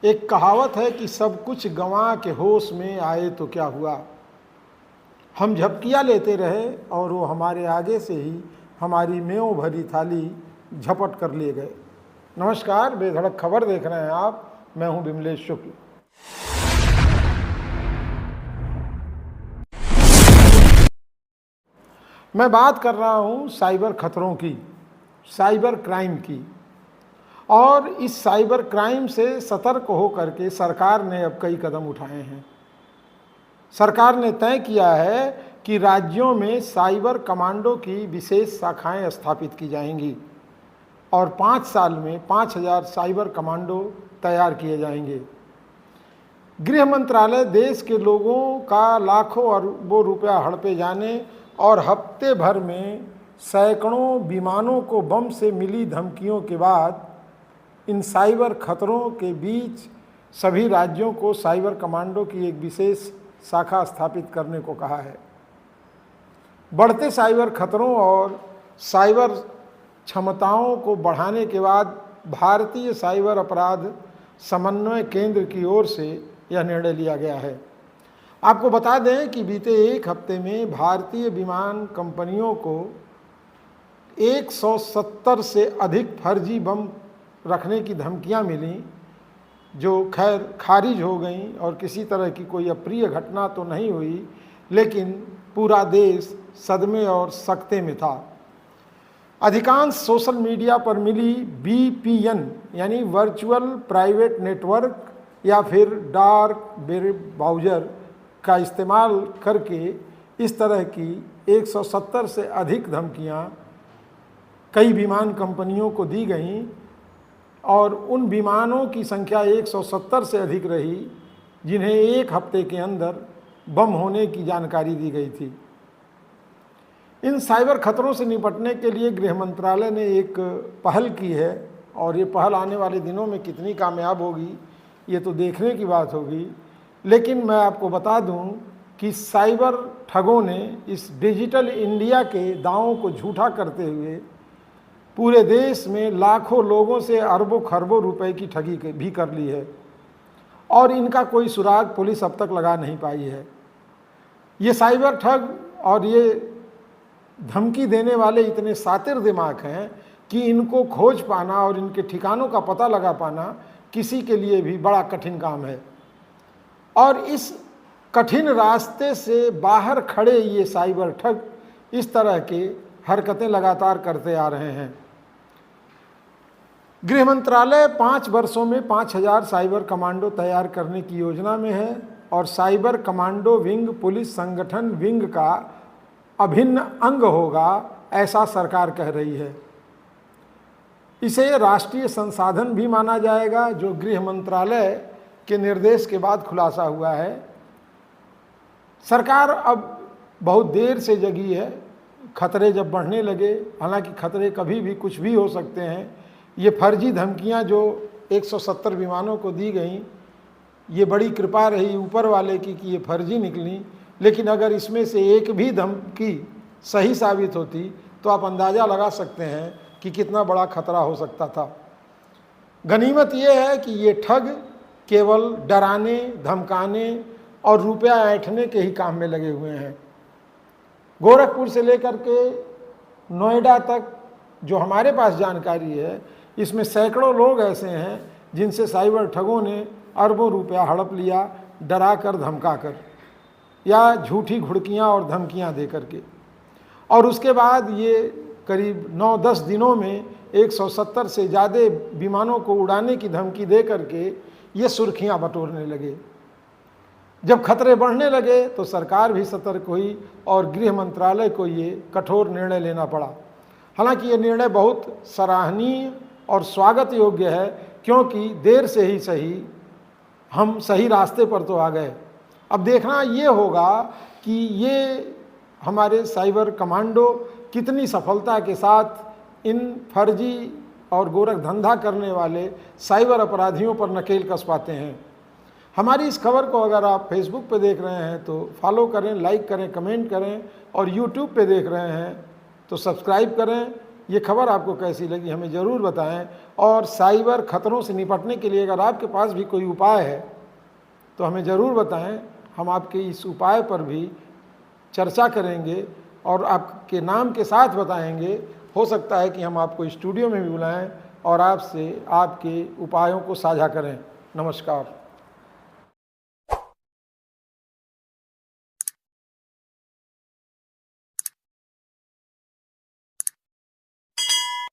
एक कहावत है कि सब कुछ गंवा के होश में आए तो क्या हुआ। हम झपकियाँ लेते रहे और वो हमारे आगे से ही हमारी मेवों भरी थाली झपट कर ले गए। नमस्कार, बेधड़क खबर देख रहे हैं आप। मैं हूं विमलेश शुक्ल। मैं बात कर रहा हूं साइबर खतरों की, साइबर क्राइम की। और इस साइबर क्राइम से सतर्क होकर के सरकार ने अब कई कदम उठाए हैं। सरकार ने तय किया है कि राज्यों में साइबर कमांडो की विशेष शाखाएं स्थापित की जाएंगी और 5 साल में 5000 साइबर कमांडो तैयार किए जाएंगे। गृह मंत्रालय देश के लोगों का लाखों अरबों रुपया हड़पे जाने और हफ्ते भर में सैकड़ों विमानों को बम से मिली धमकियों के बाद इन साइबर खतरों के बीच सभी राज्यों को साइबर कमांडो की एक विशेष शाखा स्थापित करने को कहा है। बढ़ते साइबर खतरों और साइबर क्षमताओं को बढ़ाने के बाद भारतीय साइबर अपराध समन्वय केंद्र की ओर से यह निर्णय लिया गया है। आपको बता दें कि बीते एक हफ्ते में भारतीय विमान कंपनियों को 170 से अधिक फर्जी बम रखने की धमकियां मिली, जो खैर खारिज हो गई और किसी तरह की कोई अप्रिय घटना तो नहीं हुई, लेकिन पूरा देश सदमे और सकते में था। अधिकांश सोशल मीडिया पर मिली VPN यानी वर्चुअल प्राइवेट नेटवर्क या फिर डार्क वेब ब्राउज़र का इस्तेमाल करके इस तरह की 170 से अधिक धमकियां कई विमान कंपनियों को दी गईं और उन विमानों की संख्या 170 से अधिक रही जिन्हें एक हफ्ते के अंदर बम होने की जानकारी दी गई थी। इन साइबर खतरों से निपटने के लिए गृह मंत्रालय ने एक पहल की है और ये पहल आने वाले दिनों में कितनी कामयाब होगी ये तो देखने की बात होगी। लेकिन मैं आपको बता दूं कि साइबर ठगों ने इस डिजिटल इंडिया के दावों को झूठा करते हुए पूरे देश में लाखों लोगों से अरबों खरबों रुपए की ठगी भी कर ली है और इनका कोई सुराग पुलिस अब तक लगा नहीं पाई है। ये साइबर ठग और ये धमकी देने वाले इतने शातिर दिमाग हैं कि इनको खोज पाना और इनके ठिकानों का पता लगा पाना किसी के लिए भी बड़ा कठिन काम है। और इस कठिन रास्ते से बाहर खड़े ये साइबर ठग इस तरह के हरकतें लगातार करते आ रहे हैं। गृह मंत्रालय 5 वर्षों में 5000 साइबर कमांडो तैयार करने की योजना में है और साइबर कमांडो विंग पुलिस संगठन विंग का अभिन्न अंग होगा, ऐसा सरकार कह रही है। इसे राष्ट्रीय संसाधन भी माना जाएगा, जो गृह मंत्रालय के निर्देश के बाद खुलासा हुआ है। सरकार अब बहुत देर से जगी है। खतरे जब बढ़ने लगे, हालांकि खतरे कभी भी कुछ भी हो सकते हैं, ये फर्जी धमकियां जो 170 विमानों को दी गई, ये बड़ी कृपा रही ऊपर वाले की कि ये फर्जी निकली। लेकिन अगर इसमें से एक भी धमकी सही साबित होती तो आप अंदाज़ा लगा सकते हैं कि कितना बड़ा खतरा हो सकता था। गनीमत ये है कि ये ठग केवल डराने, धमकाने और रुपया ऐंठने के ही काम में लगे हुए हैं। गोरखपुर से लेकर के नोएडा तक जो हमारे पास जानकारी है, इसमें सैकड़ों लोग ऐसे हैं जिनसे साइबर ठगों ने अरबों रुपया हड़प लिया, डरा कर, धमका कर या झूठी घुड़कियां और धमकियां दे करके। और उसके बाद ये करीब 9-10 दिनों में 170 से ज़्यादा विमानों को उड़ाने की धमकी दे करके ये सुर्खियां बटोरने लगे। जब खतरे बढ़ने लगे तो सरकार भी सतर्क हुई और गृह मंत्रालय को ये कठोर निर्णय लेना पड़ा। हालांकि ये निर्णय बहुत सराहनीय और स्वागत योग्य है, क्योंकि देर से ही सही हम सही रास्ते पर तो आ गए। अब देखना ये होगा कि ये हमारे साइबर कमांडो कितनी सफलता के साथ इन फर्जी और गोरख धंधा करने वाले साइबर अपराधियों पर नकेल कस पाते हैं। हमारी इस खबर को अगर आप फेसबुक पे देख रहे हैं तो फॉलो करें, लाइक करें, कमेंट करें और यूट्यूब पे देख रहे हैं तो सब्सक्राइब करें। ये खबर आपको कैसी लगी हमें ज़रूर बताएं। और साइबर खतरों से निपटने के लिए अगर आपके पास भी कोई उपाय है तो हमें ज़रूर बताएं, हम आपके इस उपाय पर भी चर्चा करेंगे और आपके नाम के साथ बताएंगे। हो सकता है कि हम आपको स्टूडियो में भी बुलाएं और आपसे आपके उपायों को साझा करें। नमस्कार।